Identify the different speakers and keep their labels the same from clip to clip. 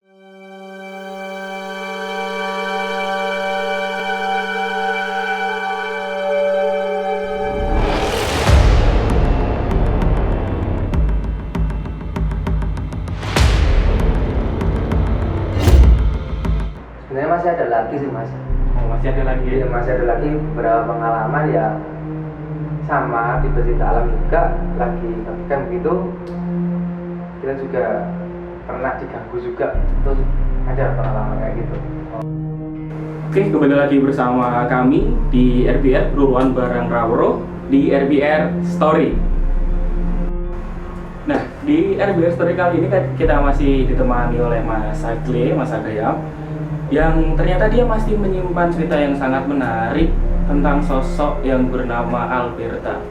Speaker 1: Sebenarnya masih ada lagi sih mas.
Speaker 2: Oh, masih ada lagi
Speaker 1: Iya,
Speaker 2: ya?
Speaker 1: masih ada lagi beberapa pengalaman ya, sama di pecinta alam juga lagi kan begitu. Kita juga pernah diganggu juga, terus ada pengalaman kayak gitu.
Speaker 2: Oke, kembali lagi bersama kami di RBR Ruruan Barang Raworo di RBR Story. Nah, di RBR Story kali ini kita masih ditemani oleh Mas Agle, Mas Agayam, yang ternyata dia masih menyimpan cerita yang sangat menarik tentang sosok yang bernama Alberta.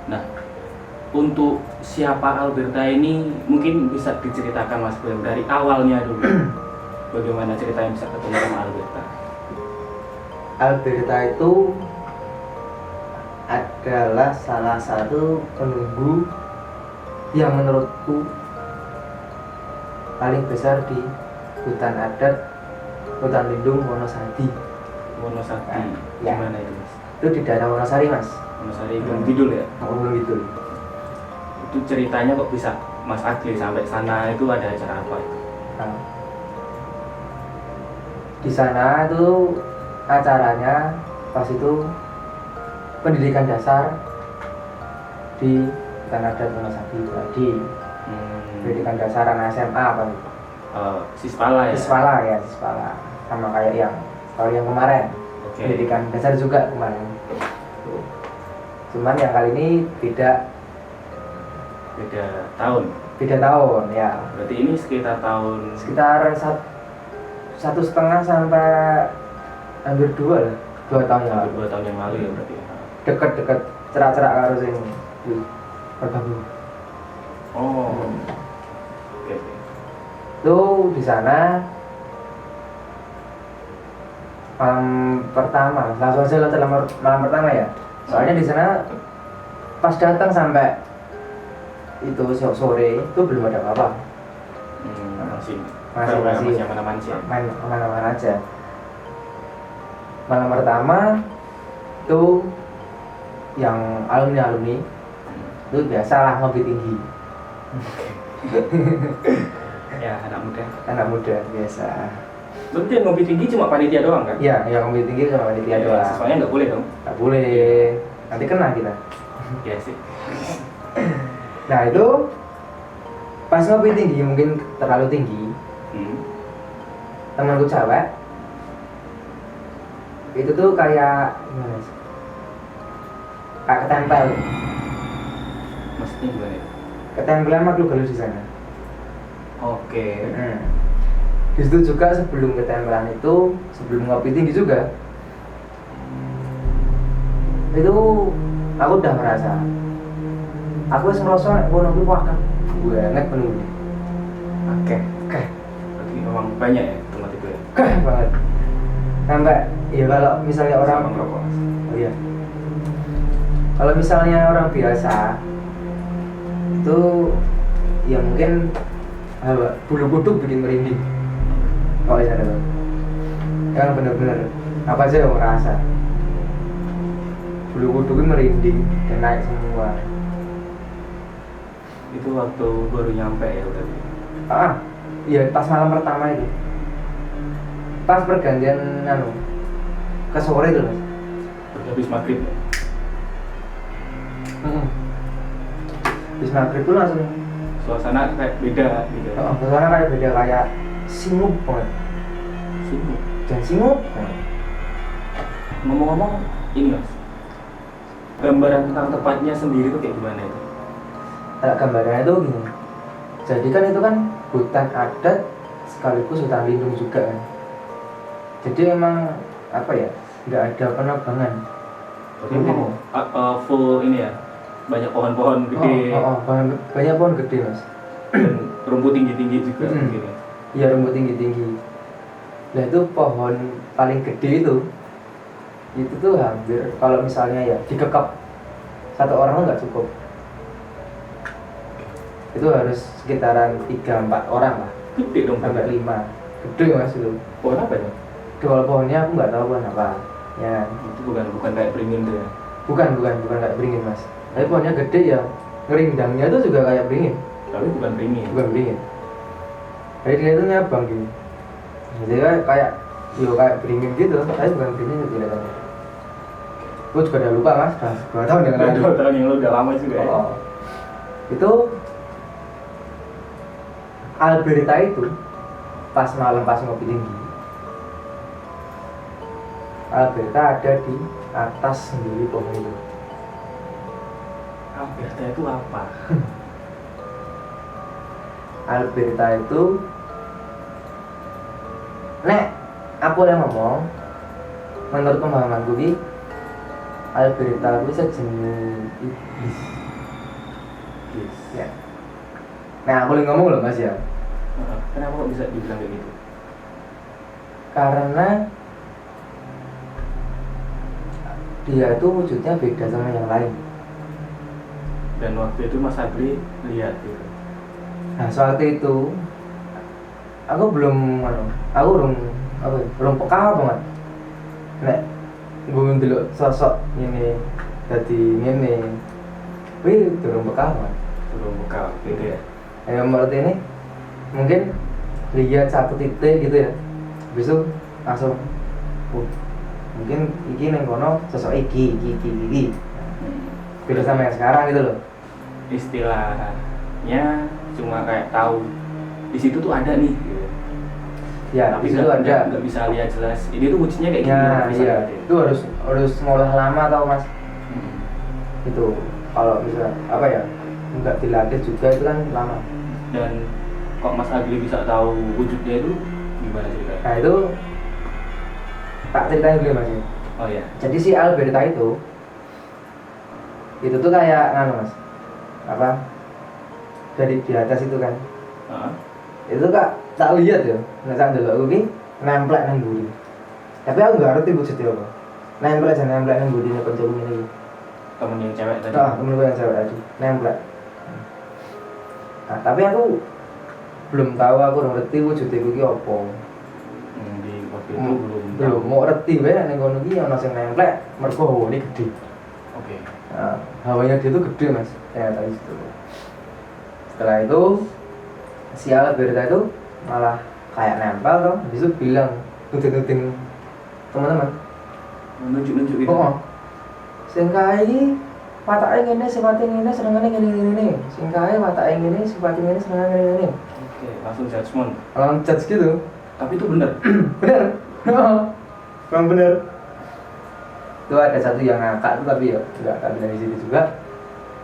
Speaker 2: Nah, untuk siapa Alberta ini mungkin bisa diceritakan Mas Agle dari awalnya dulu. Bagaimana ceritanya bisa ketemu sama Alberta?
Speaker 1: Alberta itu adalah salah satu penunggu yang menurutku paling besar di hutan adat, hutan lindung Wonosari.
Speaker 2: Wonosari,
Speaker 1: Ya.
Speaker 2: gimana itu Mas?
Speaker 1: Itu di daerah Wonosari mas.
Speaker 2: Wonosari Gunung Kidul ya?
Speaker 1: Gunung Kidul.
Speaker 2: Itu ceritanya kok bisa Mas Agle sampai sana, itu ada acara apa?
Speaker 1: Nah, di sana itu acaranya pas itu pendidikan dasar di hutan adat Wonosari tadi. Pendidikan dasar anak SMA apa itu?
Speaker 2: Sispala ya?
Speaker 1: Sispala sama kayak yang tahun yang kemarin.
Speaker 2: Oke.
Speaker 1: Pendidikan dasar juga kemarin. Cuman yang kali ini beda tahun ya.
Speaker 2: Berarti ini sekitar tahun
Speaker 1: Sekitar 1,5 sampai hampir 2 lah. 2 tahun yang lalu.
Speaker 2: 2 tahun yang lalu ya berarti ya?
Speaker 1: Deket cerak-cerak karo sing di Perbabu.
Speaker 2: Oh. Oke.
Speaker 1: Tuh di sana malam pertama, langsung aja loncat malam pertama ya. Soalnya di sana pas datang sampai itu sore itu belum ada apa-apa.
Speaker 2: Masih aman-aman sih ya?
Speaker 1: Main aman-aman aja. Malam pertama itu yang alumni itu biasalah ngopi tinggi.
Speaker 2: Ya,
Speaker 1: Anak muda biasa.
Speaker 2: Berarti yang ngopi tinggi cuma panitia doang kan?
Speaker 1: Iya, yang ngopi tinggi sama panitia
Speaker 2: Ya,
Speaker 1: doang.
Speaker 2: siswanya nggak boleh dong?
Speaker 1: Nggak boleh, nanti kena kita.
Speaker 2: Iya sih.
Speaker 1: Nah itu pas ngopi tinggi, mungkin terlalu tinggi, temanku cewek itu tuh kayak gimana sih? Kayak ketempel,
Speaker 2: Maksudnya gimana ya?
Speaker 1: ketempelan makhluk halus di sana.
Speaker 2: Oke.
Speaker 1: Di situ juga sebelum ketempelan itu, sebelum ngopi tinggi juga, itu aku udah merasa, aku ngerasa gue ngopi wakan, gue banget penunggu. Oke.
Speaker 2: Berarti memang banyak ya tempat itu ya?
Speaker 1: Banget. Sampai ya kalau misalnya orang
Speaker 2: Sama ngerokok, Mas.
Speaker 1: Oh iya. Kalau misalnya orang biasa itu ya mungkin bulu kuduk bikin merinding. Oh iya ada. Yang benar-benar apa sih yang merasa bulu kuduk merinding dan naik semua.
Speaker 2: Itu waktu baru nyampe ya berarti?
Speaker 1: Iya pas malam pertama itu. Pas pergantian ke sore itu mas.
Speaker 2: Habis maghrib ya?
Speaker 1: Habis maghrib tuh langsung
Speaker 2: Suasana kayak beda gitu ya?
Speaker 1: suasana kayak beda, kayak singgup banget.
Speaker 2: Sibuk.
Speaker 1: Dan singgup banget.
Speaker 2: Ngomong-ngomong, ini Mas, gambaran tentang tempatnya sendiri tuh kayak gimana itu?
Speaker 1: Gambarnya itu gini, jadi kan itu kan hutan adat sekaligus hutan lindung juga kan. Jadi emang apa ya, nggak ada penebangan.
Speaker 2: Berarti memang full ini ya, banyak pohon-pohon gede.
Speaker 1: Banyak pohon gede mas.
Speaker 2: Dan rumput tinggi-tinggi juga mungkin ya.
Speaker 1: Iya rumput tinggi-tinggi. Nah itu pohon paling gede itu tuh hampir kalau misalnya ya dikekep satu orang tuh nggak cukup. itu harus sekitaran 3-4 orang lah,
Speaker 2: Gede dong.
Speaker 1: sampai 5. Gede mas itu.
Speaker 2: Pohon apa ya?
Speaker 1: Kalau pohonnya aku nggak tahu pohon apa. Ya,
Speaker 2: Itu bukan kayak beringin tuh ya.
Speaker 1: bukan kayak beringin mas. Tapi pohonnya gede ya, ngerindangnya itu juga kayak beringin,
Speaker 2: Tapi bukan beringin.
Speaker 1: bukan beringin. Jadi dia itu nyabang gini. Jadi kayak beringin gitu, tapi bukan beringin itu kelihatannya. Gue juga udah lupa mas, udah 2 tahun yang
Speaker 2: Udah
Speaker 1: lalu.
Speaker 2: 2 tahun yang lalu, udah lama juga ya.
Speaker 1: Oh. Itu Alberta itu pas malam pas ngopi tinggi, Alberta ada di atas sendiri pohon itu.
Speaker 2: Alberta itu apa?
Speaker 1: Alberta itu nek aku yang ngomong menurut pemahamanku ini Alberta itu sejenis iblis
Speaker 2: Yes.
Speaker 1: ya. Nah aku yang ngomong loh mas ya,
Speaker 2: Kenapa kok bisa dibilang kayak gitu?
Speaker 1: karena dia itu wujudnya beda sama yang lain.
Speaker 2: Dan waktu itu Mas Agli lihat gitu.
Speaker 1: Nah sewaktu itu aku belum peka banget nek gue ndelok sosok ini jadi ini belum peka banget.
Speaker 2: Belum bekal gitu ya.
Speaker 1: Yang menurut ini mungkin lihat satu titik gitu ya, habis itu langsung mungkin iki neng kono sosok iki beda sama yang sekarang gitu loh.
Speaker 2: Istilahnya cuma kayak tahu di situ tuh ada nih gitu.
Speaker 1: Ya
Speaker 2: Tapi
Speaker 1: di situ ada.
Speaker 2: nggak bisa lihat jelas. Ini tuh wujudnya kayak gini.
Speaker 1: Ya
Speaker 2: nggak bisa
Speaker 1: iya,
Speaker 2: lihat ya.
Speaker 1: itu harus ngolah lama tau mas.
Speaker 2: Hmm.
Speaker 1: Itu kalau bisa apa ya, nggak dilatih juga itu kan lama.
Speaker 2: Dan kok Mas Agli bisa tahu wujudnya itu gimana ceritanya?
Speaker 1: Nah itu tak ceritain dulu mas.
Speaker 2: Oh ya.
Speaker 1: Jadi si Alberta itu tuh kayak nganu mas, apa dari di atas itu kan,
Speaker 2: Heeh.
Speaker 1: itu kak tak lihat ya, nggak tak dulu ini nemplek nang buri. Tapi aku nggak ngerti wujudnya apa. Nemplek nang buri nih penjuru ini.
Speaker 2: Temen yang cewek tadi.
Speaker 1: Ah, temen gue yang cewek tadi, nemplek. Nah, tapi aku belum tahu, aku belum ngerti wujudnya gue apa.
Speaker 2: Di waktu itu
Speaker 1: Belum mau ngerti bae ning kono iki ana sing nemplek, mergo hawane gede.
Speaker 2: Oke.
Speaker 1: Nah, hawanya dia tuh gede mas, ternyata itu. Setelah itu si Alberta itu malah kayak nempel tuh, habis itu bilang nutin teman-teman.
Speaker 2: Nunjuk gitu.
Speaker 1: Oh, sing kae iki patake ngene, sifate ngene, senengane ngene. Sing kae patake ngene, sifate ngene, senengane ngene.
Speaker 2: Oke, langsung judgement.
Speaker 1: Orang judge gitu.
Speaker 2: Tapi itu benar.
Speaker 1: Bener. Bang bener. Itu ada satu yang ngakak tuh, tapi ya nggak tak bilang di situ juga.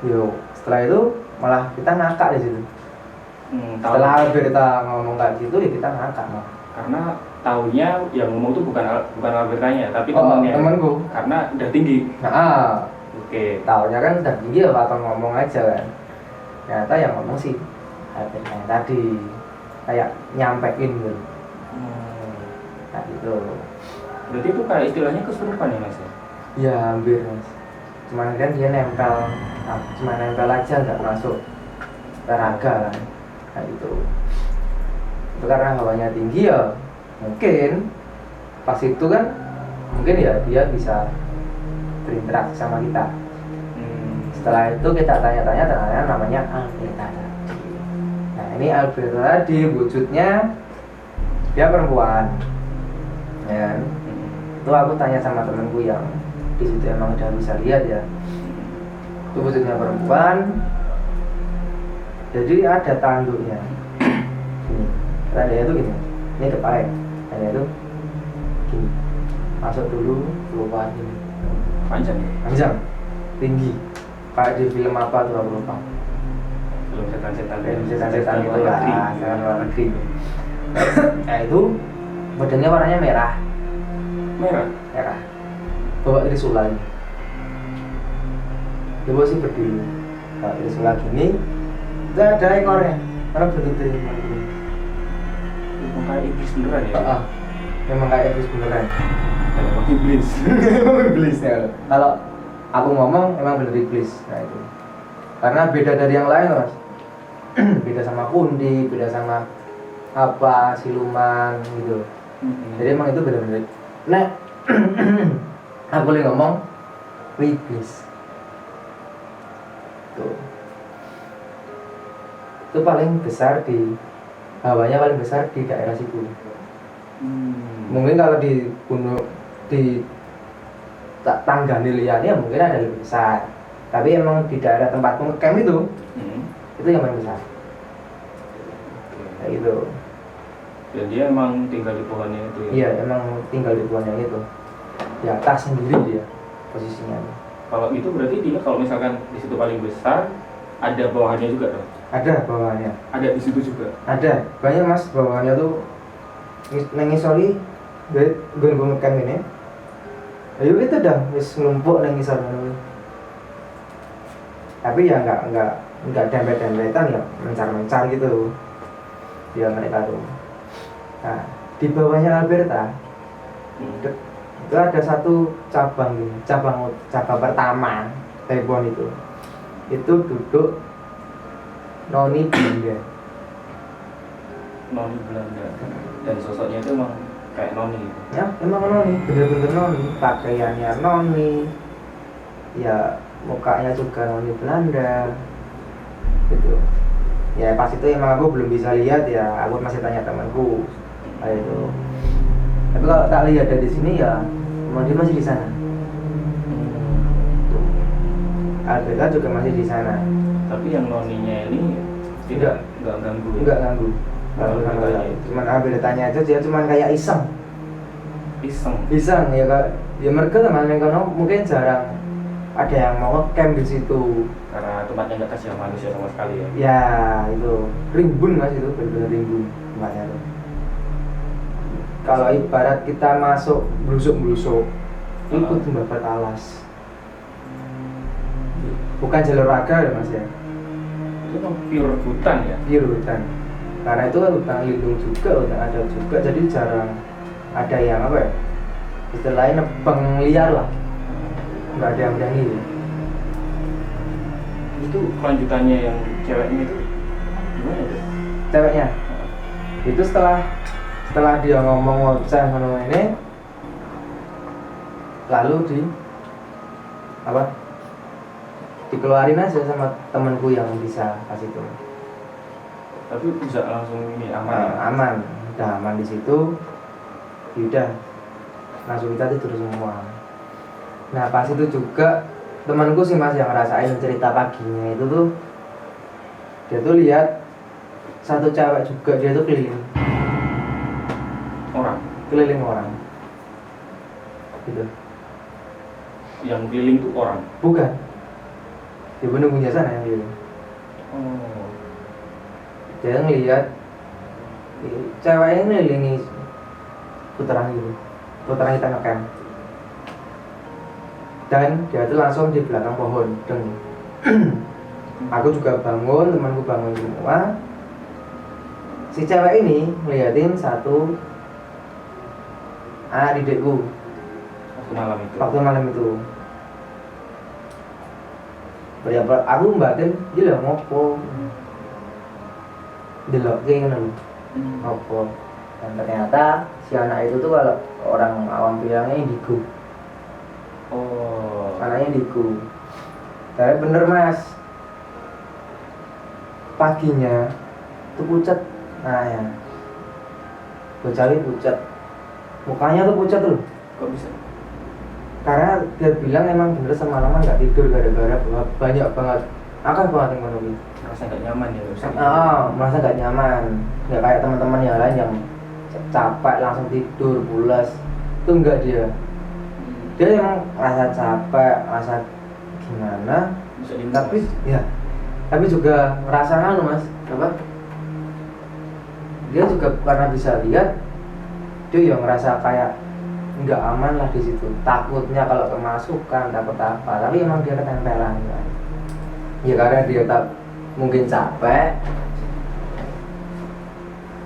Speaker 1: Yo, setelah itu malah kita ngakak di situ.
Speaker 2: Tahu.
Speaker 1: Setelah Alberta ngomong kayak gitu ya kita ngakak malah.
Speaker 2: Karena taunya yang ngomong itu bukan Albertanya, tapi
Speaker 1: Oh,
Speaker 2: temannya.
Speaker 1: temanku.
Speaker 2: Karena udah tinggi.
Speaker 1: Nah,
Speaker 2: Oke.
Speaker 1: taunya kan udah tinggi ya atau ngomong aja kan. Ternyata yang ngomong sih Alberta yang tadi kayak nyampein gitu. Nah gitu.
Speaker 2: Berarti itu kayak istilahnya kesurupan ya mas ya?
Speaker 1: Ya hampir mas. Cuman kan dia nempel, cuma nempel aja nggak masuk ke raga kan. Nah itu karena hawanya tinggi ya mungkin pas itu kan mungkin ya dia bisa berinteraksi sama kita. Setelah itu kita tanya-tanya ternyata namanya Alberta tadi. Nah ini Alberta tadi wujudnya dia perempuan ya. Itu aku tanya sama temenku yang di situ emang udah bisa lihat ya, itu wujudnya perempuan, jadi ada tanduknya gini, tandanya itu gini, ini kepala, tandanya itu gini, masuk dulu kelupaan ini
Speaker 2: Panjang ya?
Speaker 1: panjang, tinggi, kayak di film apa tuh aku lupa,
Speaker 2: Belum setan-setan
Speaker 1: film setan-setan itu
Speaker 2: luar negeri.
Speaker 1: lah, setan luar negeri. Nah itu badannya warnanya merah, bawa trisula ini. Coba sih berdiri, bawa trisula gini, itu ada ekornya, karena bentuknya gini.
Speaker 2: Itu kayak iblis beneran ya?
Speaker 1: Memang kayak iblis beneran.
Speaker 2: Emang iblis.
Speaker 1: Emang iblis ya. Kalau aku ngomong emang bener iblis, nah itu. Karena beda dari yang lain mas. beda sama kundi, beda sama apa siluman gitu. Jadi emang itu benar-benar nah aku boleh ngomong iblis tuh itu paling besar di hawanya paling besar di daerah situ. Mungkin kalau di gunung di Tanggane liane mungkin ada lebih besar, tapi emang di daerah tempatmu ngecamp itu yang paling besar kayak gitu.
Speaker 2: Dan dia emang tinggal di pohonnya itu ya?
Speaker 1: Iya, emang tinggal di pohonnya itu di atas sendiri dia posisinya.
Speaker 2: Kalau itu berarti dia kalau misalkan di situ paling besar, ada bawahannya juga dong?
Speaker 1: Ada bawahnya.
Speaker 2: Ada di situ juga?
Speaker 1: Ada, banyak mas bawahnya tuh nengisori gue ngecamp ini. Ayo itu dah, wis numpuk nengisor ini. Tapi ya nggak dempet-dempetan ya, mencar-mencar gitu. Dia mereka tuh. Nah, di bawahnya Alberta itu ada satu cabang pertama dari pohon itu duduk noni Belanda.
Speaker 2: Noni Belanda. Dan sosoknya itu emang kayak noni gitu?
Speaker 1: Ya emang noni, bener-bener noni, pakaiannya noni, ya mukanya juga noni Belanda gitu. Ya pas itu emang aku belum bisa lihat ya, aku masih tanya temanku kayak itu. Tapi kalau tak lihat dari sini ya emang dia masih di sana. Alberta juga masih di sana.
Speaker 2: Tapi yang noninya ini tidak ganggu?
Speaker 1: Enggak ganggu. Cuman Albertanya aja dia cuman kayak iseng ya kak. Ya mereka teman-teman kono mungkin jarang ada yang mau camp di situ
Speaker 2: karena tempatnya nggak kasih manusia sama sekali ya.
Speaker 1: Ya itu rimbun mas, itu benar-benar rimbun tempatnya tuh. Kalau ibarat kita masuk blusuk ikut membakar alas, bukan jalur raga ya mas ya.
Speaker 2: Itu kan pure hutan ya?
Speaker 1: Pure hutan, karena itu kan hutan lindung juga, hutan adat juga, jadi jarang ada yang apa ya istilahnya nebang liar lah, nggak ada yang berani.
Speaker 2: Itu kelanjutannya yang ceweknya itu gimana tuh?
Speaker 1: Ceweknya itu setelah dia ngomong ini lalu dikeluarin aja sama temanku yang bisa pas itu.
Speaker 2: Tapi bisa langsung ini aman?
Speaker 1: Aman, udah aman di situ. Udah langsung kita tidur semua. Nah pas itu juga temanku sih mas yang ngerasain cerita paginya itu tuh, dia tuh lihat satu cewek juga, dia tuh keliling orang gitu.
Speaker 2: Yang keliling tuh orang?
Speaker 1: Bukan, dia penunggunya sana yang keliling.
Speaker 2: Oh.
Speaker 1: Dia ngelihat cewek ini ngelilingi putaran kita ngecamp, dan dia tuh langsung di belakang pohon deng. Aku juga bangun, temanku bangun semua. Si cewek ini ngeliatin satu anak didikku waktu malam itu. Aku mbatin dia ngopo delok kayak gini ngopo. Dan ternyata si anak itu tuh kalau orang awam bilangnya indigo.
Speaker 2: Oh.
Speaker 1: Anaknya indigo. Tapi bener mas, paginya tuh pucat. Nah ya, bocahnya pucat, mukanya tuh pucat tuh.
Speaker 2: Kok bisa?
Speaker 1: Karena dia bilang emang bener semalaman nggak tidur gara-gara banyak banget akal banget yang menunggu.
Speaker 2: Merasa nggak nyaman ya?
Speaker 1: Merasa nggak nyaman. Nggak kayak teman-teman yang lain yang capek langsung tidur pulas. Itu enggak dia. Dia emang rasa capek, rasa gimana? Tapi juga ngerasa mas, apa? Dia juga karena bisa lihat, dia yang ngerasa kayak nggak aman lah di situ. Takutnya kalau kemasukan, takut apa. Tapi emang dia ketempelan kan. Ya karena dia tak mungkin capek,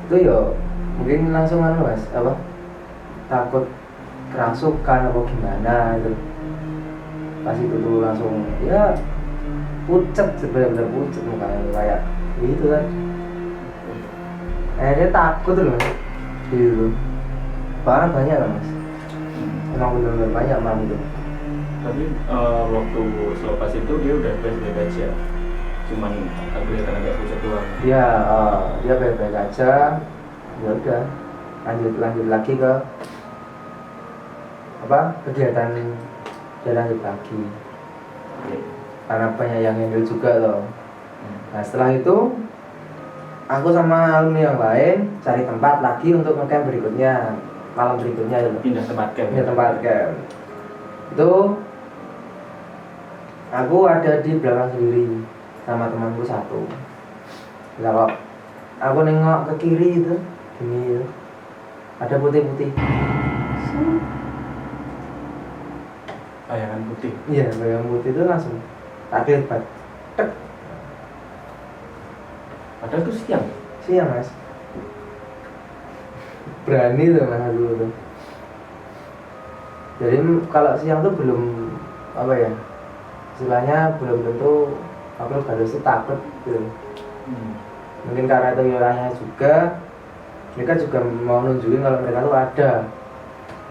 Speaker 1: itu ya mungkin langsung mas, apa? Takut kerasukan atau gimana itu. Pas itu tuh langsung ya pucat, benar-benar pucat mukanya kayak gitu kan. Akhirnya takut loh mas gitu. Barang banyak loh mas, emang bener-bener banyak malam itu.
Speaker 2: Tapi waktu selepas itu dia udah baik-baik aja, cuman kelihatan agak pucat doang.
Speaker 1: Dia dia baik-baik aja, ya udah lanjut lagi ke apa kegiatan, dia lanjut lagi
Speaker 2: Oke.
Speaker 1: karena banyak yang handle juga loh. Nah setelah itu aku sama alumni yang lain cari tempat lagi untuk ngecamp berikutnya, malam berikutnya itu loh.
Speaker 2: Pindah tempat camp.
Speaker 1: Pindah tempat camp itu aku ada di belakang sendiri sama temanku satu. Lah kok aku nengok ke kiri itu gini itu ada putih-putih.
Speaker 2: Bayangan putih.
Speaker 1: Iya, bayangan putih itu langsung tak kelibat. Tek,
Speaker 2: Padahal itu siang.
Speaker 1: siang mas. Berani tuh mas aku tuh. Jadi kalau siang tuh belum apa ya, istilahnya belum tentu aku harus tuh takut gitu. Mungkin karena itu wilayahnya juga, mereka juga mau nunjukin kalau mereka tuh ada,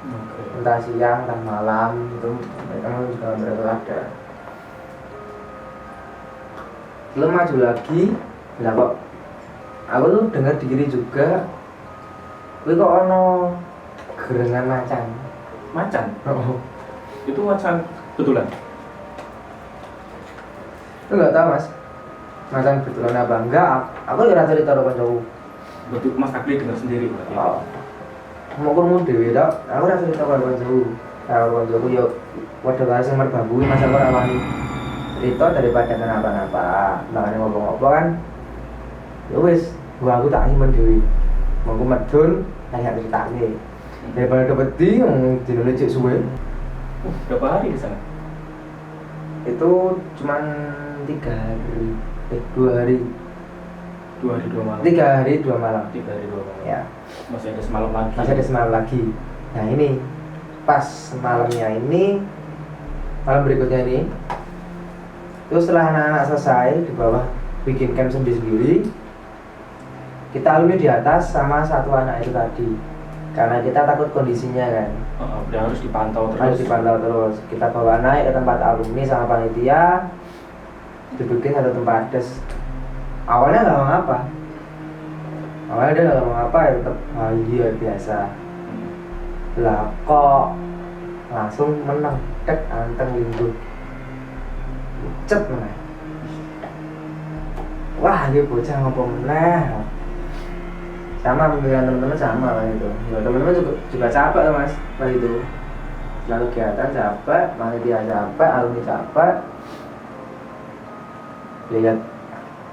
Speaker 2: Oke.
Speaker 1: entah siang entah malam itu mereka menunjukkan kalau mereka tuh ada. Belum maju lagi, lah kok aku tuh dengar di kiri juga, wih kok ono gerengan macan.
Speaker 2: Macan.
Speaker 1: Oh,
Speaker 2: Itu macan betulan.
Speaker 1: itu nggak tahu mas, macan betulan apa enggak? Aku ya rasa cerita karo kancaku.
Speaker 2: Betul Mas Agli dengar sendiri berarti.
Speaker 1: Oh, mau kurung dewi dok, aku rasa cerita karo kancaku. Karo kancaku yo, waduh karo sing merbambui mas aku ora wani cerita daripada kenapa-napa. Makanya ngobrol-ngobrol kan, ya wis, gua aku tak iman dewi. Mau aku medun, nanya cerita nih. Daripada kepedi yang dinilai cek suwe.
Speaker 2: Berapa hari di sana?
Speaker 1: Itu cuman 3 hari, 2 hari,
Speaker 2: 2 hari 2 malam.
Speaker 1: 3 hari 2 malam.
Speaker 2: 3 hari 2 malam.
Speaker 1: Ya,
Speaker 2: Masih ada semalam lagi.
Speaker 1: masih ada semalam lagi. Nah ini pas malamnya ini, malam berikutnya ini, terus setelah anak-anak selesai di bawah bikin camp sendiri-sendiri, kita alumni di atas sama satu anak itu tadi, karena kita takut kondisinya kan.
Speaker 2: Udah harus dipantau terus.
Speaker 1: Harus dipantau terus. Kita bawa naik ke tempat alumni sama panitia, dibikin satu tempat des. Awalnya nggak mau apa, awalnya dia nggak mau apa ya tetap bahagia biasa. Lah kok langsung menang, tek anteng lingkuh, cet meneh. Wah dia bocah ngopo meneh. Sama pemilihan teman-teman sama lah itu. Ya, teman-teman juga capek lah mas pas itu. Lalu kegiatan capek, panitia capek, alumni capek. Lihat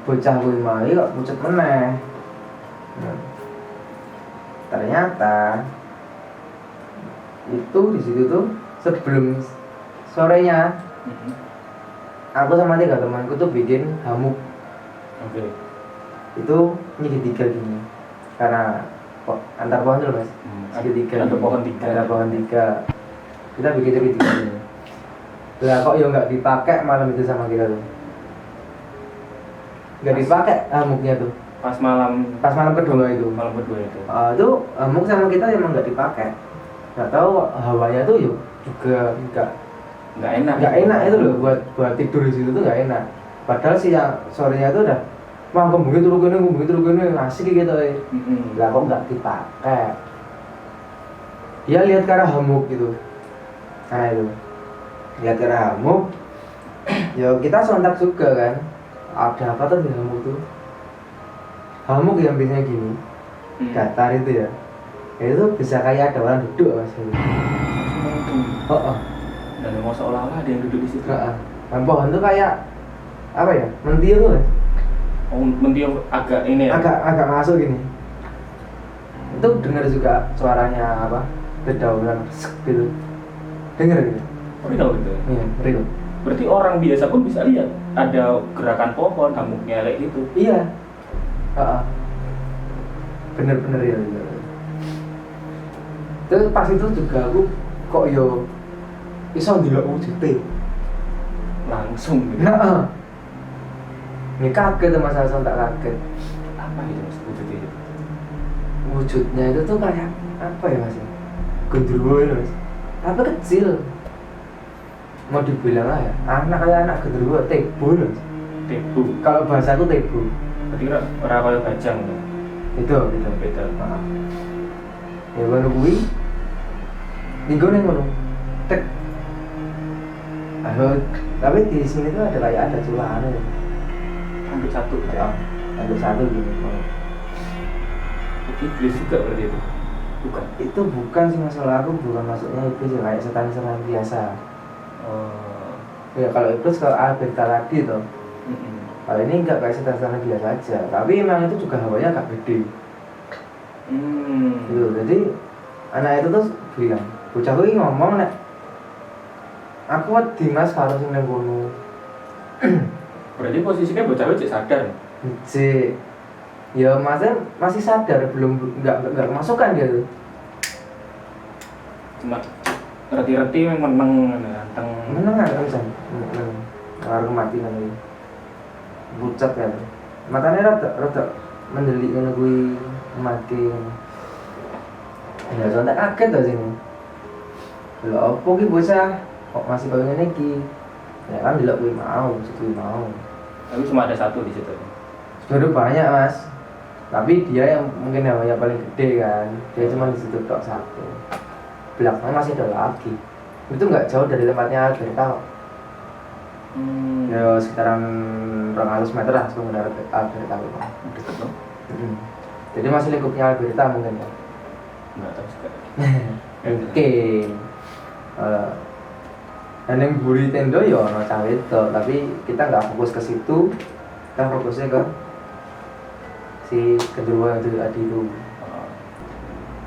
Speaker 1: bocah gue mali kok pucet meneh. Ternyata itu di situ tuh sebelum sorenya aku sama 3 temanku tuh bikin hamuk.
Speaker 2: Oke.
Speaker 1: Itu segitiga gini karena antar pohon tuh mas, segitiga
Speaker 2: Ada
Speaker 1: gini.
Speaker 2: pohon 3.
Speaker 1: Ada pohon 3 kita bikin segitiga gini. Lah kok ya nggak dipakai malam itu sama kita tuh, nggak dipakai hamuknya tuh
Speaker 2: Pas malam
Speaker 1: kedua itu.
Speaker 2: malam kedua itu.
Speaker 1: Itu hamuk sama kita emang nggak dipakai. Nggak tahu hawanya tuh yuk juga
Speaker 2: Nggak enak.
Speaker 1: nggak enak itu loh buat tidur di situ tuh nggak enak. Padahal siang sorenya tuh udah wah kembungin turu kene asik gitu ya. Lah kok nggak dipakai. Dia lihat ke arah hamuk gitu. Nah itu lihat ke arah hamuk. Ya kita sontak juga kan. Ada apa tuh di hamuk tuh? Hamuk yang biasanya gini, datar itu ya. Itu bisa kayak ada orang duduk mas. Oh.
Speaker 2: Dan mau seolah-olah ada yang duduk di situ.
Speaker 1: Dan pohon tuh kayak apa ya? Mentir tuh.
Speaker 2: Oh, mentiup agak ini ya.
Speaker 1: Agak masuk gini. Itu dengar juga suaranya apa? Dedaunan gitu. Dengar gitu.
Speaker 2: Real gitu.
Speaker 1: Iya, real.
Speaker 2: Berarti orang biasa pun bisa lihat ada gerakan pohon, hamuknya kayak gitu.
Speaker 1: Iya. Bener-bener real gitu. Terus pas itu juga aku kok yo iso ndelok wujude.
Speaker 2: Langsung gitu.
Speaker 1: Nah, Ini kaget tuh Mas Hasan, tak kaget.
Speaker 2: Apa gitu mas wujudnya itu?
Speaker 1: Wujudnya itu tuh kayak apa ya Mas? Genderuwo itu Mas. Tapi kecil. Mau dibilang lah ya, anak kayak anak genderuwo, tebo loh.
Speaker 2: Tebu.
Speaker 1: Kalau bahasa aku tebo.
Speaker 2: Berarti orang kaya bajang gitu.
Speaker 1: Itu.
Speaker 2: Beda.
Speaker 1: Maaf. Ya ngono kuwi. Minggu ning ngono. Tek. Ayo, tapi di sini tuh ada kayak ada culaannya.
Speaker 2: Hampir satu gitu ya.
Speaker 1: Ada satu gini.
Speaker 2: Iblis juga berarti itu. Bukan.
Speaker 1: Itu bukan sih masalah aku, bukan maksudnya iblis ya, kayak setan-setan biasa.
Speaker 2: Oh.
Speaker 1: Ya kalau iblis kalau Alberta tadi tuh.
Speaker 2: Mm-mm.
Speaker 1: Kalau ini enggak kayak setan-setan biasa aja, tapi emang itu juga hawanya agak gede. Gitu. Jadi anak itu tuh bilang, bocah kuwi ngomong nek aku wedi Mas karo sing nang kono.
Speaker 2: Berarti posisinya bocah cek sadar.
Speaker 1: Si ya masih sadar, belum enggak kemasukan dia tuh.
Speaker 2: Cuma reti-reti memang meneng ganteng.
Speaker 1: Menengan kan karo mati nang iki. Bucat kan. Matanya rada mendelik ngono kuwi mati. Ya sontak kaget to sini. Lho opo ki bocah kok masih koyo ngene iki? Ya kan delok kuwi mau.
Speaker 2: Tapi cuma ada satu di situ.
Speaker 1: Sebenarnya banyak Mas, tapi dia yang mungkin namanya paling gede kan, dia cuma di situ tok satu. Belakangnya masih ada lagi. Itu nggak jauh dari tempatnya Alberta. Ya sekitaran 200 meter lah sebelum mendarat Alberta.
Speaker 2: Deket loh.
Speaker 1: Jadi masih lingkupnya Alberta mungkin ya.
Speaker 2: Nggak tahu juga.
Speaker 1: Mungkin. Dan yang buri tendo ya ono cawe itu, tapi kita nggak fokus ke situ, kita fokusnya ke si kedua itu tadi itu.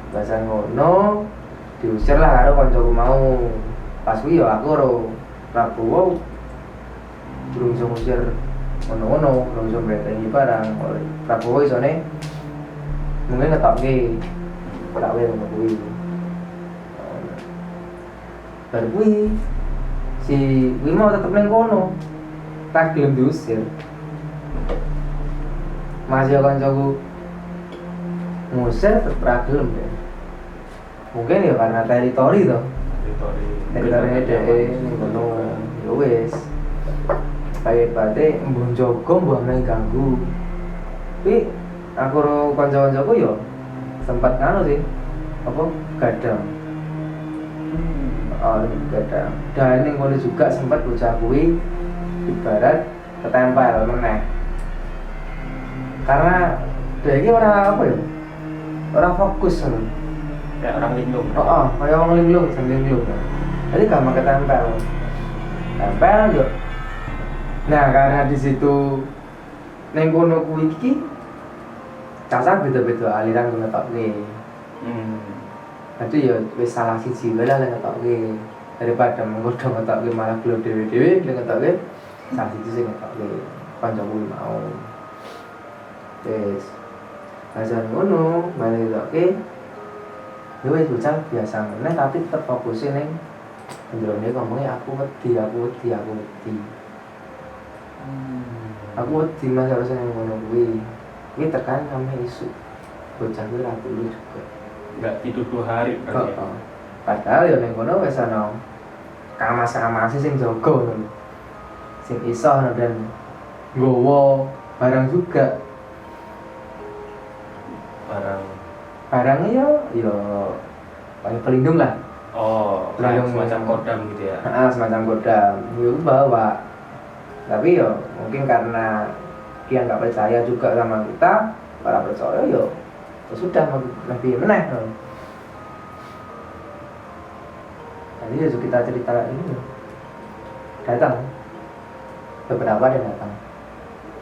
Speaker 1: Bahasa ngono diusir lah karo kancaku mau. Pas kuwi ya aku karo Prabowo durung iso ngusir ngono-ngono, durung iso beteni barang. Prabowo isone mungkin ngetokke ngono kuwi. Bar kuwi si kuwi mau tetep ning kono. Tak gelem diusir. Masih kancaku ngusir tetep ra gelem deh. Mungkin ya karena teritori toh. Teritorinya dhewe ning kono. Ya wis. Kayak bate mbon jaga mbon nang ganggu. Tapi aku karo kanca-kancaku yo sempat nganu sih. Apa gadang. Gadang. Dan ning kono juga sempat bocah kuwi ibarat ketempel meneh. Karena dia ini orang apa ya? Orang fokus kan?
Speaker 2: Kayak orang linglung.
Speaker 1: Kayak orang linglung, linglung. Jadi gampang ketempel. Tempel yuk. Nah karena di situ neng kono kuwi iki cacat beda-beda aliran ngetokke. Jadi ya wis salah siji wae lah ngetokke. Daripada menggodho ngetokke malah belo dhewe-dhewe ngetokke salah siji sing ngetokke. Kancaku mau. Wes, ajar ngono, balik lagi. Ya wes bocah biasa meneh tapi tetep fokusin ning njrone ngomongnya aku wedi. Aku wedi Mas harus nang ngono kuwi. Kuwi tekan sampe isu. Bocah kuwi ra turu juga.
Speaker 2: Enggak tidur 2 hari berarti.
Speaker 1: Padahal ya ning kono wis ana kamas-kamase sing jaga ngono. Sing iso dan nggawa barang juga. Barangnya ya paling pelindung lah.
Speaker 2: Pelindung semacam kodam gitu ya.
Speaker 1: Semacam kodam. Itu bawa. Tapi ya mungkin karena dia nggak percaya juga sama kita, para percaya ya sudah lebih meneh. Jadi ya kita cerita ini datang. Beberapa ada datang.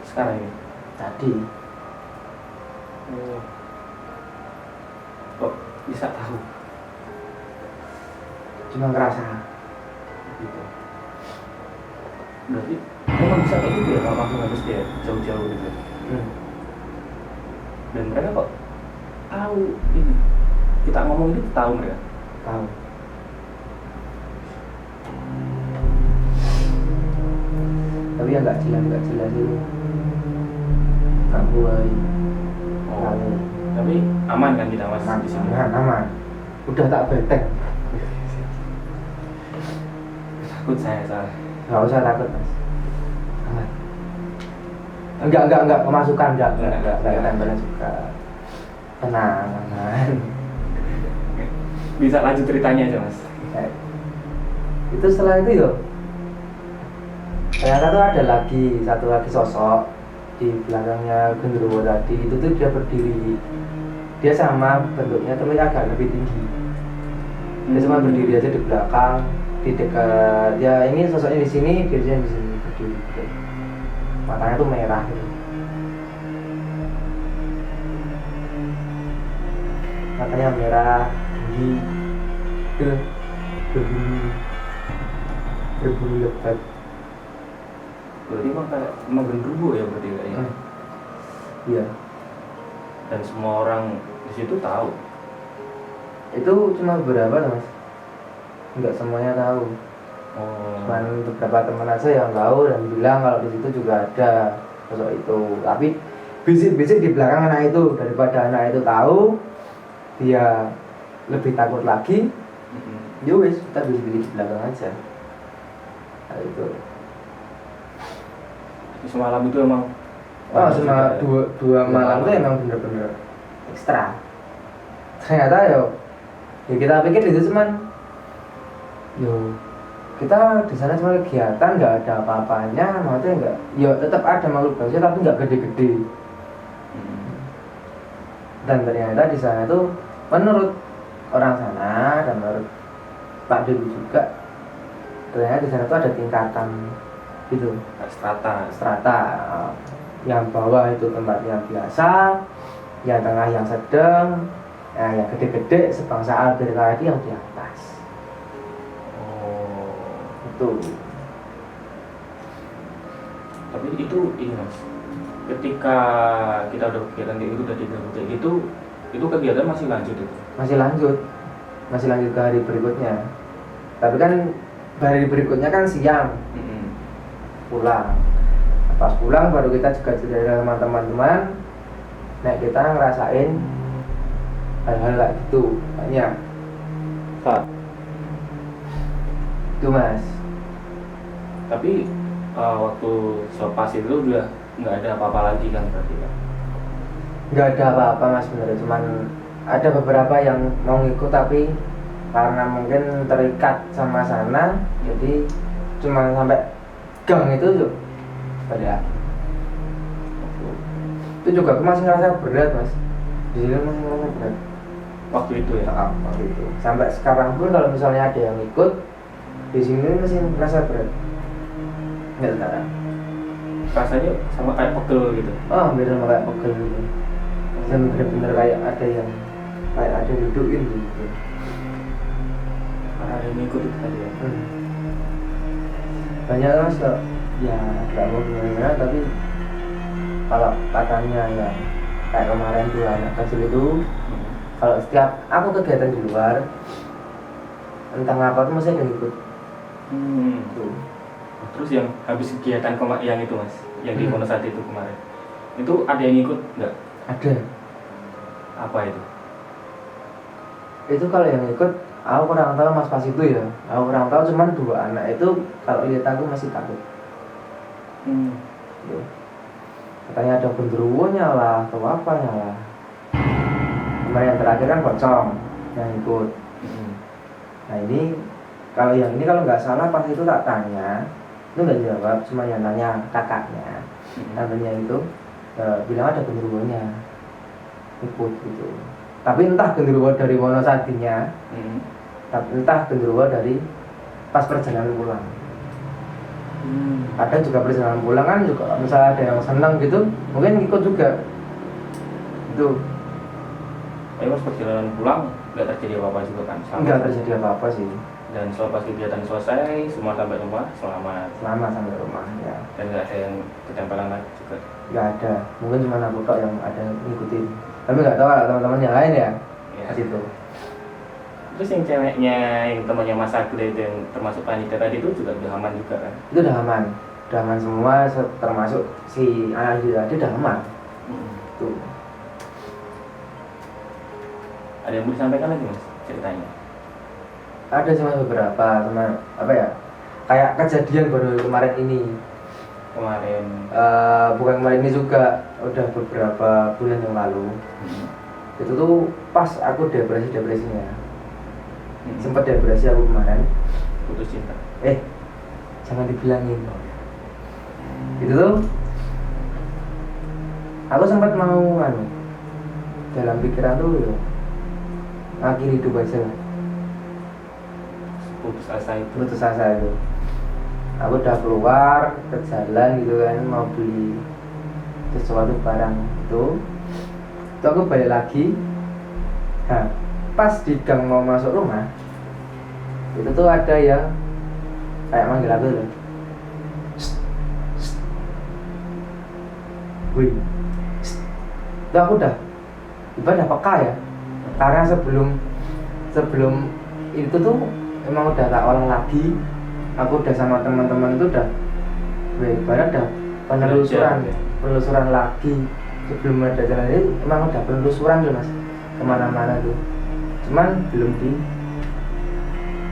Speaker 2: Sekarang ini.
Speaker 1: Tadi.
Speaker 2: Kok bisa tahu?
Speaker 1: Cuma ngerasa
Speaker 2: Gitu. Berarti memang bisa kayak gitu ya kalau aku harus dia jauh-jauh gitu. Dan mereka kok tahu ini? Kita ngomong ini tahu mereka?
Speaker 1: Tahu. Tapi ya nggak jelas itu. nggak buai.
Speaker 2: Oh. Tapi aman kan kita mas di sini?
Speaker 1: Aman. Udah tak betek.
Speaker 2: Takut saya salah.
Speaker 1: Nggak usah takut mas. Aman. Enggak kemasukan enggak tempelan juga. Tenang, aman.
Speaker 2: Bisa lanjut ceritanya aja mas.
Speaker 1: Itu setelah itu yo ternyata tuh ada satu lagi sosok di belakangnya genderuwo tadi. Itu tuh dia berdiri, dia sama bentuknya tapi agak lebih tinggi. Dia cuma berdiri aja di belakang, di dekat ya ini sosoknya di sini, biasanya di sini berdiri gitu. Matanya tuh merah gitu. Matanya merah, tinggi, berbulu lebat.
Speaker 2: Berarti emang kayak emang genderuwo ya berarti kayaknya.
Speaker 1: Iya.
Speaker 2: Dan semua orang di situ tahu.
Speaker 1: Itu cuma beberapa mas, nggak semuanya tahu. Cuman beberapa teman aja yang tahu dan bilang kalau di situ juga ada sosok itu. Tapi bisik-bisik di belakang anak itu, daripada anak itu tahu, dia lebih takut lagi. Ya wes, kita bisik-bisik di belakang aja. Nah, itu.
Speaker 2: Semalam itu emang.
Speaker 1: Oh, cuma dua malam itu emang bener-bener ekstra. Ternyata ya kita pikir itu cuman kita di sana cuma kegiatan, nggak ada apa-apanya, maksudnya nggak, ya tetap ada makhluk halus tapi nggak gede-gede. Dan ternyata di sana tuh menurut orang sana dan menurut Pak Dewi juga, ternyata di sana tuh ada tingkatan gitu, strata. Yang bawah itu tempat yang biasa, yang tengah yang sedang, yang gede-gede sebangsa Albert tadi yang di atas. Itu.
Speaker 2: Tapi itu ini mas, ketika kita udah kegiatan kayak gitu udah diganggu kayak gitu, itu kegiatan masih lanjut itu?
Speaker 1: Masih lanjut ke hari berikutnya. Tapi kan hari berikutnya kan siang, pulang. Pas pulang baru kita juga cerita sama teman-teman. Nah kita ngerasain hal-hal kayak gitu banyak. Itu mas.
Speaker 2: Tapi waktu selepas itu udah nggak ada apa-apa lagi kan berarti kan?
Speaker 1: Nggak ada apa-apa mas sebenarnya, cuman ada beberapa yang mau ngikut tapi karena mungkin terikat sama sana, jadi cuma sampai gang itu tuh balik. Itu juga aku masih ngerasa berat mas, di sini masih ngerasa berat
Speaker 2: waktu itu ya?
Speaker 1: Waktu itu sampai sekarang pun kalau misalnya ada yang ikut di sini masih ngerasa berat. Nggak sekarang
Speaker 2: rasanya sama kayak pegel gitu?
Speaker 1: Oh beda sama kayak pegel gitu. Dan bener-bener kayak ada yang dudukin gitu.
Speaker 2: Ada yang ikut itu tadi ya?
Speaker 1: Banyak mas kok ya nggak mau gimana, tapi kalau katanya ya kayak kemarin tuh anak kecil itu kalau setiap aku kegiatan di luar entah ngapa tuh masih ada yang ikut. Tuh.
Speaker 2: Terus yang habis kegiatan yang itu mas, yang di Wonosati itu kemarin, itu ada yang ikut nggak?
Speaker 1: Ada.
Speaker 2: Apa itu?
Speaker 1: Itu kalau yang ikut aku kurang tahu mas pas itu ya. Aku kurang tahu, cuman dua anak itu kalau lihat aku masih takut. Tuh. Katanya ada genderuwonya lah atau apanya lah. Kemarin yang terakhir kan pocong yang ikut. Nah ini kalau nggak salah pas itu tak tanya, itu nggak jawab, cuma yang nanya kakaknya. Tantenya itu bilang ada genderuwonya ikut gitu. Tapi entah genderuwo dari Wonosatinya, tapi entah genderuwo dari pas perjalanan pulang. Ada juga perjalanan pulang kan juga misalnya ada yang senang gitu, mungkin ikut juga. Itu.
Speaker 2: Tapi pas perjalanan pulang nggak terjadi apa-apa juga kan?
Speaker 1: Nggak terjadi apa-apa sih.
Speaker 2: Dan selepas kegiatan selesai, semua sampai rumah selamat.
Speaker 1: Selamat sampai rumah ya.
Speaker 2: Dan nggak ada yang ketempelan lagi juga.
Speaker 1: Nggak ada, mungkin cuma aku tok yang ada ngikutin. Tapi nggak tahu lah teman-teman yang lain ya. Di situ.
Speaker 2: Terus yang ceweknya, yang temannya Mas Agle itu yang termasuk panitia tadi itu juga udah aman juga kan?
Speaker 1: Itu udah aman semua termasuk si anak itu tadi udah aman. Tuh.
Speaker 2: Ada yang mau disampaikan lagi mas ceritanya?
Speaker 1: Ada cuma beberapa, cuma apa ya, kayak kejadian baru kemarin ini.
Speaker 2: Kemarin
Speaker 1: Bukan kemarin ini juga, udah beberapa bulan yang lalu. Itu tuh pas aku depresinya. Sempat depresi aku kemarin.
Speaker 2: putus cinta.
Speaker 1: Jangan dibilangin. Itu tuh aku sempat mau dalam pikiran tuh yo akhir hidup aja lah. Putus asa itu. Aku udah keluar ke jalan gitu kan, mau beli sesuatu barang itu aku balik lagi. Nah, pas di gang mau masuk rumah itu tuh ada yang kayak manggil aku loh. Wih, itu aku udah peka ya, karena sebelum itu tuh emang udah tak ulang lagi. Aku udah sama teman-teman itu udah penelusuran lagi. Sebelum ada jalan ini emang udah penelusuran tuh mas, kemana-mana tuh, cuman belum di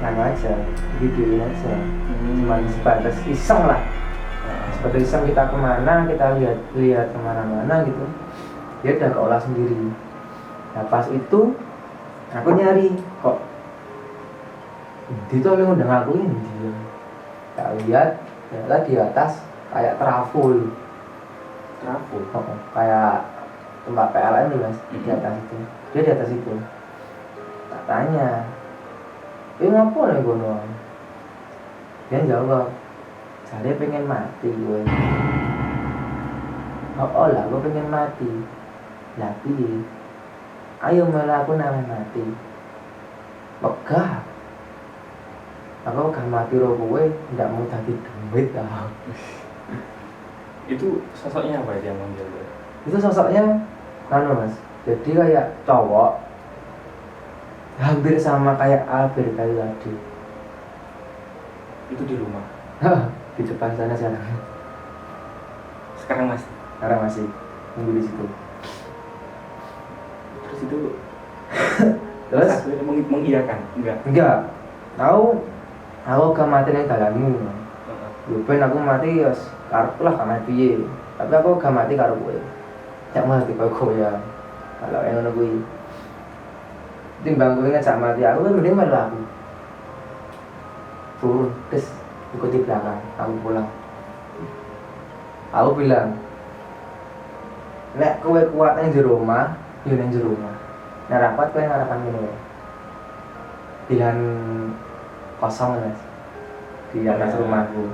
Speaker 1: aja, videoin aja. Cuman sebatas iseng lah, sebatas iseng kita kemana, kita lihat kemana-mana gitu, dia udah keolah sendiri. Nah pas itu aku nyari kok itu yang udah ngakuin dia. Tak lihat ternyata di atas kayak trafo, kayak tempat PLN tuh mas, di atas itu. Dia di atas itu. Tak tanya, ngapa nih gue? Dia jawab, saya pengen mati gue. Oh lah, gue pengen mati. Tapi ayo malah aku namanya mati. Megah. Aku kan mati roh gue, nggak mau tadi duit lah.
Speaker 2: Itu sosoknya apa yang manggil gue?
Speaker 1: Itu sosoknya mas, jadi kayak cowok, hampir sama kayak Albert tadi.
Speaker 2: Itu di rumah?
Speaker 1: Di depan sana.
Speaker 2: Sekarang
Speaker 1: masih nunggu di situ.
Speaker 2: Terus itu
Speaker 1: terus
Speaker 2: mengiyakan?
Speaker 1: Enggak. Aku gak mati yang dalammu. Ben aku mati ya karep lah kan piye. Tapi aku gak mati karo kowe. Cak mati kowe ya. Kalau yang ngono kuwi. Timbang kowe ngajak mati aku kan mending melu aku. Turun, terus ikut di belakang, aku pulang. Aku bilang, nek kowe kuat nang jero omah, yo nang jero omah. Nek rapat kowe ngarapan ngene. Pilihan kosong mas di atas rumahku.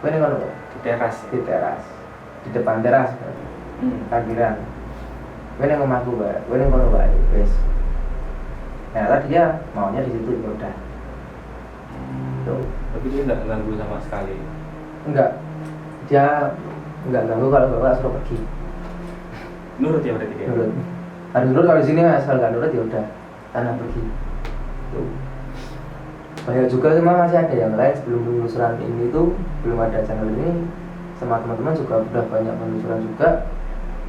Speaker 1: Kowe ning ngono
Speaker 2: di teras,
Speaker 1: di depan teras. Parkiran. Kowe ning omahku bae, kowe ning kono bae, wis. Nah, tadi dia maunya di situ ya udah. Tuh.
Speaker 2: Tapi dia nggak ganggu sama sekali.
Speaker 1: Enggak. Dia enggak ganggu kalau bapak suruh pergi.
Speaker 2: Nurut ya berarti dia.
Speaker 1: Harus nurut kalau di sini mas, kalau nggak nurut ya udah, tanah pergi. Tuh. Banyak juga cuma masih ada yang lain sebelum penelusuran ini tuh, belum ada channel ini, sama teman-teman juga udah banyak penelusuran juga.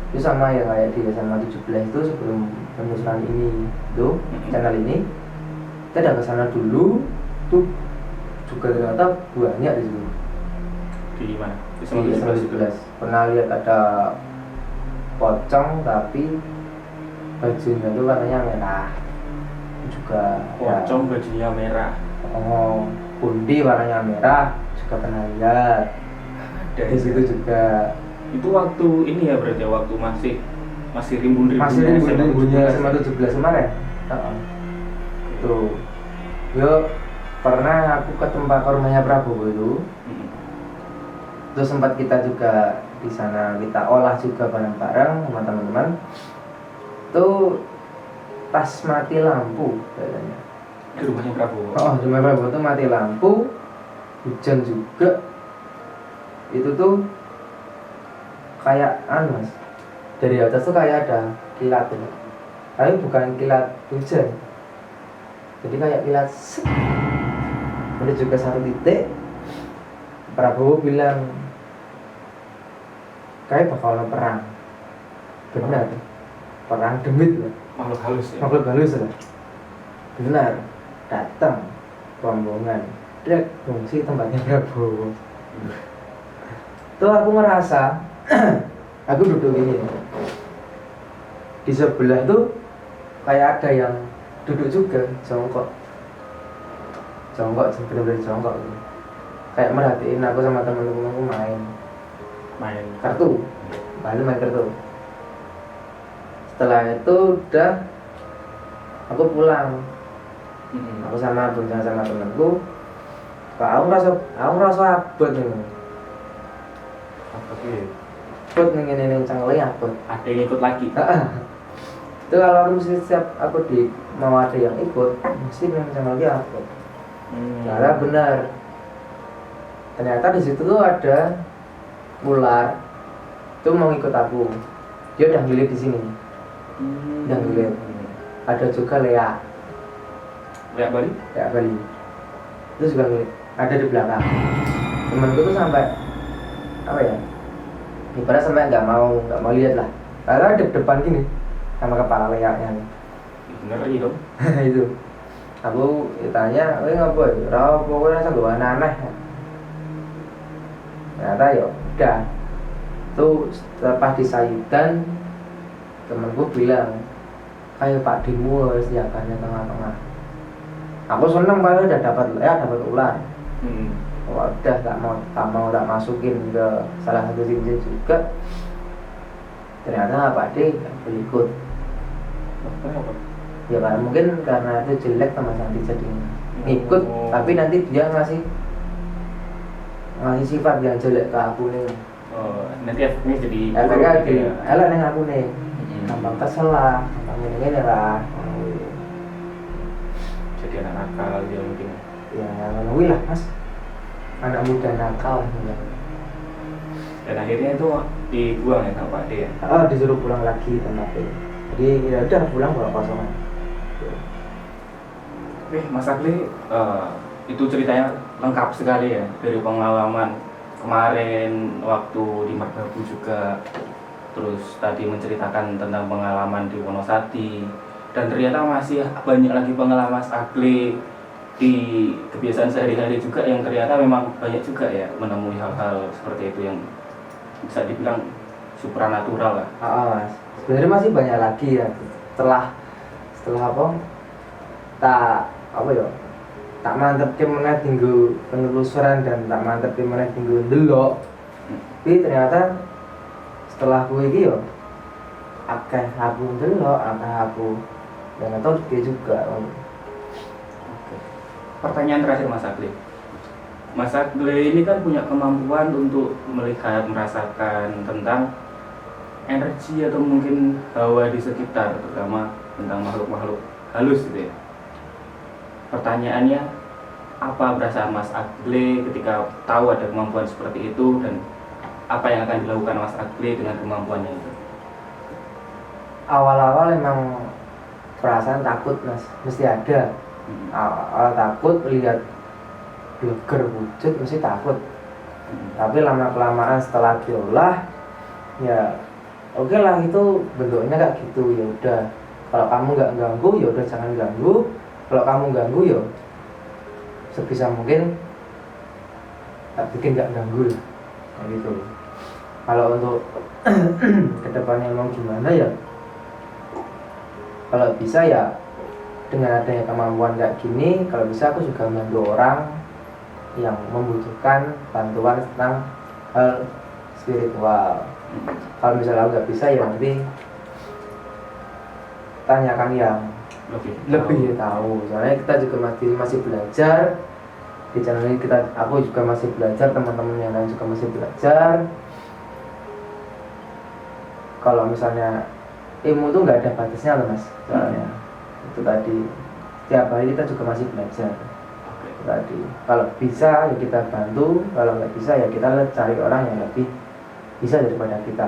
Speaker 1: Itu sama yang kayak di SMA 17 itu sebelum penelusuran ini tuh, channel ini kita udah kesana dulu tuh, juga ternyata banyak di situ.
Speaker 2: Di mana? Di
Speaker 1: SMA 17. Pernah lihat ada pocong tapi bajunya tuh warnanya merah juga.
Speaker 2: Pocong ya. Bajunya merah.
Speaker 1: Bundi warnanya merah juga pernah lihat. Di situ juga.
Speaker 2: Itu waktu ini ya berarti waktu masih rimbun-rimbunnya
Speaker 1: SMA 17 kemarin. Tuh. Yo pernah aku ke rumahnya Prabowo itu. Terus sempat kita juga di sana kita olah juga bareng-bareng sama teman-teman. Tuh pas mati lampu katanya.
Speaker 2: Di rumahnya Prabowo.
Speaker 1: Di rumah Prabowo tuh mati lampu, hujan juga. Itu tuh kayak mas, dari atas tuh kayak ada kilat tuh. Tapi bukan kilat hujan. Jadi kayak kilat set. Ada juga satu titik. Prabowo bilang kayak bakal perang. benar. Perang demit loh.
Speaker 2: Makhluk halus ya.
Speaker 1: Makhluk halus loh. Benar. Datang rombongan. Dek, fungsi tempatnya Prabowo. Tuh aku ngerasa, aku duduk gini. Di sebelah tuh kayak ada yang duduk juga, jongkok, bener-bener jongkok. Kayak merhatiin aku sama temen-temenku main kartu, main kartu. Setelah itu udah aku pulang. Aku sama bonceng sama temenku. Aku ngerasa abot nih.
Speaker 2: Apa sih?
Speaker 1: Abot nih ini cangkele abot.
Speaker 2: Ada yang ikut lagi.
Speaker 1: Itu kalau aku mesti setiap aku mau ada yang ikut, mesti yang cangkele abot. Karena benar. Ternyata di situ tuh ada ular. Itu mau ikut aku. Dia udah ngilit di sini. Udah ngilit. Ada juga Lea
Speaker 2: Bali.
Speaker 1: Itu juga ngilit. Ada di belakang. Temenku tuh sampai apa ya? Ibarat sampai nggak mau lihat lah. Karena di depan gini sama kepala Lea-nya.
Speaker 2: Bener dong.
Speaker 1: Itu. Aku tanya, ngapain? Pokoknya rasa gue aneh. Ternyata ya udah. Tuh setelah disayutan, temenku bilang, kayak Pak Dimu harus jaganya tengah-tengah. Aku seneng kalau udah dapat ular. Udah tak masukin ke salah satu cincin juga. Ternyata Pak D ikut. Ya kan mungkin karena itu jelek sama Santi jadi ikut, tapi nanti dia ngasih sifat yang jelek ke aku nih.
Speaker 2: Nanti efeknya jadi
Speaker 1: Efeknya di elek ning aku nih. Gampang kesel lah, gampang ngene lah.
Speaker 2: Jadi anak nakal dia mungkin.
Speaker 1: Ya ngono lah Mas. Anak muda nakal.
Speaker 2: Dan akhirnya itu dibuang ya sama Pak D ya.
Speaker 1: Disuruh pulang lagi tempatnya. Jadi ya udah pulang bawa kosongan.
Speaker 2: Mas Agli, itu ceritanya lengkap sekali ya, dari pengalaman kemarin waktu di Merbabu juga, terus tadi menceritakan tentang pengalaman di Wonosati, dan ternyata masih banyak lagi pengalaman Mas Agli di kebiasaan sehari-hari juga yang ternyata memang banyak juga ya menemui hal-hal seperti itu yang bisa dibilang supranatural lah.
Speaker 1: Mas. Sebenarnya masih banyak lagi ya. Setelah tak mantep ke mana tinggu penelusuran dan tak mantep ke mana tinggu delok. Tapi ternyata setelah aku iki yo akeh aku delok, akeh aku dan atau dia juga.
Speaker 2: Oke. Pertanyaan terakhir Mas Agli. Mas Agli ini kan punya kemampuan untuk melihat, merasakan tentang energi atau mungkin hawa di sekitar, terutama tentang makhluk-makhluk halus gitu ya. Pertanyaannya, apa perasaan Mas Agli ketika tahu ada kemampuan seperti itu, dan apa yang akan dilakukan Mas Agli dengan kemampuannya itu?
Speaker 1: Awal-awal emang perasaan takut Mas, mesti ada. Awal takut lihat bleger wujud mesti takut. Tapi lama-kelamaan setelah diolah ya oke lah, itu bentuknya kayak gitu, ya udah. Kalau kamu nggak ganggu ya udah jangan ganggu. Kalau kamu ganggu ya sebisa mungkin tak bikin nggak ganggu lah, kayak gitu. Kalau untuk kedepannya emang gimana ya, kalau bisa ya dengan adanya kemampuan kayak gini, kalau bisa aku juga membantu orang yang membutuhkan bantuan tentang hal spiritual. Kalau misalnya aku nggak bisa ya nanti tanyakan yang lebih tahu. Soalnya kita juga masih belajar di channel ini, aku juga masih belajar, teman-teman yang lain juga masih belajar. Kalau misalnya ilmu tuh nggak ada batasnya loh Mas, soalnya itu tadi setiap hari kita juga masih belajar. Tadi kalau bisa ya kita bantu, kalau nggak bisa ya kita cari orang yang lebih bisa daripada kita.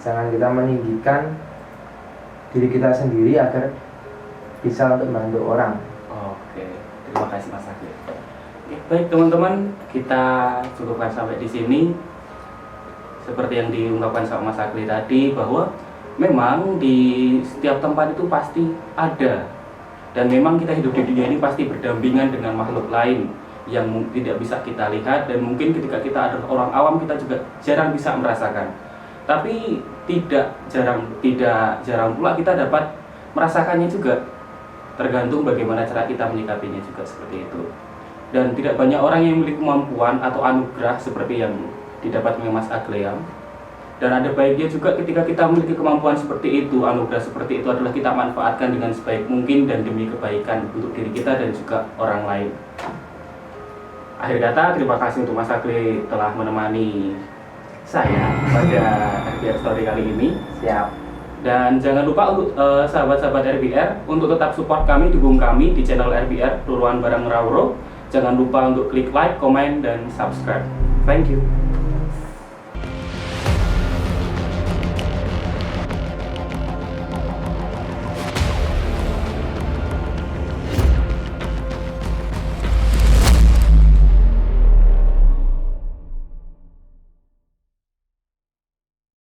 Speaker 1: Jangan kita meninggikan diri kita sendiri agar bisa untuk membantu orang.
Speaker 2: Oke, terima kasih Mas Agli. Baik teman-teman, kita cukupkan sampai di sini. Seperti yang diungkapkan sama Mas Agli tadi, bahwa memang di setiap tempat itu pasti ada, dan memang kita hidup di dunia ini pasti berdampingan dengan makhluk lain yang tidak bisa kita lihat, dan mungkin ketika kita adalah orang awam kita juga jarang bisa merasakan. Tapi tidak jarang pula kita dapat merasakannya juga, tergantung bagaimana cara kita menyikapinya juga seperti itu. Dan tidak banyak orang yang memiliki kemampuan atau anugerah seperti yang didapat oleh Mas Agleam. Dan ada baiknya juga ketika kita memiliki kemampuan seperti itu, anugerah seperti itu adalah kita manfaatkan dengan sebaik mungkin dan demi kebaikan untuk diri kita dan juga orang lain. Akhir kata, terima kasih untuk Mas Agle telah menemani saya pada RBR Story kali ini.
Speaker 1: Siap.
Speaker 2: Dan jangan lupa untuk sahabat-sahabat RBR untuk tetap support kami, dukung kami di channel RBR Peluruan Barang Rauro. Jangan lupa untuk klik like, komen, dan subscribe. Thank you.